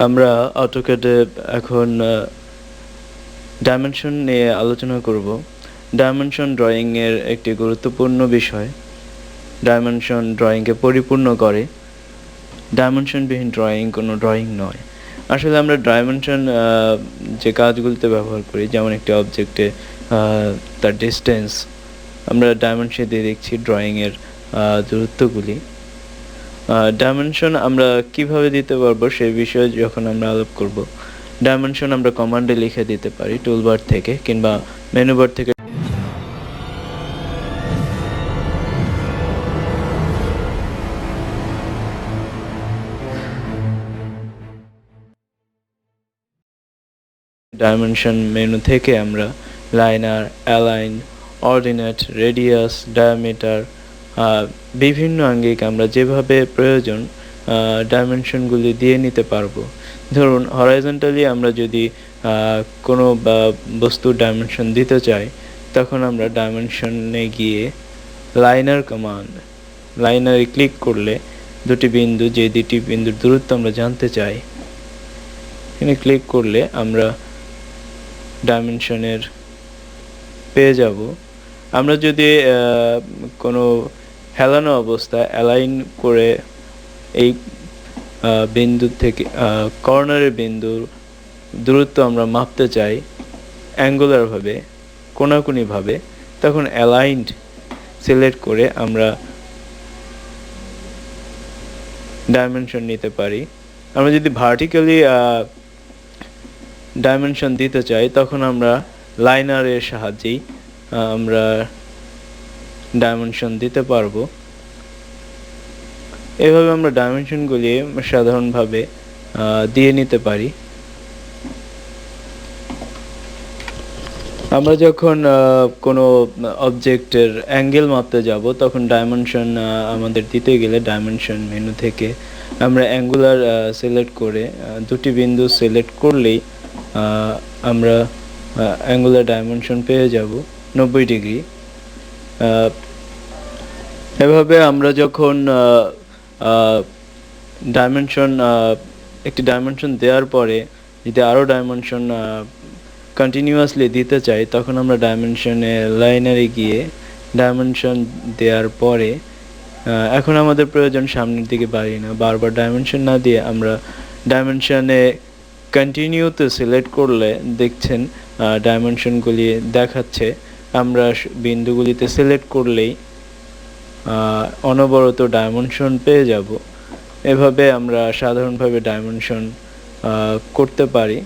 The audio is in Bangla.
আমরা অটোক্যাডে এখন ডাইমেনশন নিয়ে আলোচনা করব। ডাইমেনশন ড্রয়িং এর একটি গুরুত্বপূর্ণ বিষয়। ডাইমেনশন ড্রয়িংকে পরিপূর্ণ করে। ডাইমেনশনবিহীন ড্রয়িং কোনো ড্রয়িং নয়। আসলে আমরা ডাইমেনশন যে কাজগুলোতে ব্যবহার করি, যেমন একটি অবজেক্টে তার ডিস্টেন্স, আমরা ডাইমেনশন দিয়ে দেখছি ড্রয়িংয়ের দূরত্বগুলি। ডাইমেনশন আমরা কিভাবে দিতে পারবো সেই বিষয়ে যখন আমরা আলাপ করব। ডাইমেনশন আমরা কমান্ডে লিখে দিতে পারি টুলবার থেকে কিংবা মেনু বার থেকে। ডাইমেনশন মেনু থেকে আমরা liner, align, ordinate, radius, diameter, বিভিন্ন আঙ্গিক আমরা যেভাবে প্রয়োজন ডাইমেনশনগুলি দিয়ে নিতে পারবো। ধরুন হরাইজন্টালি আমরা যদি কোনো বস্তুর ডাইমেনশন দিতে চাই, তখন আমরা ডাইমেনশনে গিয়ে লাইনার কমান্ড, লাইনারে ক্লিক করলে দুটি বিন্দুর দূরত্ব আমরা জানতে চাই, এখানে ক্লিক করলে আমরা ডাইমেনশনের পেয়ে যাব। আমরা যদি কোনো হেলানো অবস্থায় অ্যালাইন করে এই বিন্দু থেকে কর্নারের বিন্দুর দূরত্ব আমরা মাপতে চাই অ্যাঙ্গুলারভাবে, কোণাকুণিভাবে, তখন অ্যালাইন্ড সিলেক্ট করে আমরা ডাইমেনশন নিতে পারি। আমরা যদি ভার্টিক্যালি ডাইমেনশন দিতে চাই, তখন আমরা লাইনারের সাহায্যেই আমরা ডাইমেনশন দিতে পারবো। এভাবে আমরা ডাইমেনশনগুলি সাধারণভাবে দিয়ে নিতে পারি। আমরা যখন কোনো অবজেক্টের অ্যাঙ্গেল মাপতে যাব, তখন ডাইমেনশন আমাদের দিতে গেলে ডাইমেনশন মেনু থেকে আমরা অ্যাঙ্গুলার সিলেক্ট করে দুটি বিন্দু সিলেক্ট করলেই আমরা অ্যাঙ্গুলার ডাইমেনশন পেয়ে যাব 90 ডিগ্রি। এভাবে আমরা যখন একটি ডাইমেনশন দেওয়ার পরে যদি আরও ডাইমেনশন কন্টিনিউয়াসলি দিতে চাই, তখন আমরা ডাইমেনশনে লাইনারে গিয়ে ডাইমেনশন দেওয়ার পরে এখন আমাদের প্রয়োজন সামনের দিকে বাড়ি না, বারবার ডাইমেনশন না দিয়ে আমরা ডাইমেনশনে কন্টিনিউতে সিলেক্ট করলে দেখছেন ডাইমেনশনগুলি দেখাচ্ছে। আমরা বিন্দুগুলিতে সিলেক্ট করলেই অনবরত ডাইমেনশন পেয়ে যাব। এভাবে আমরা সাধারণভাবে ডাইমেনশন করতে পারি।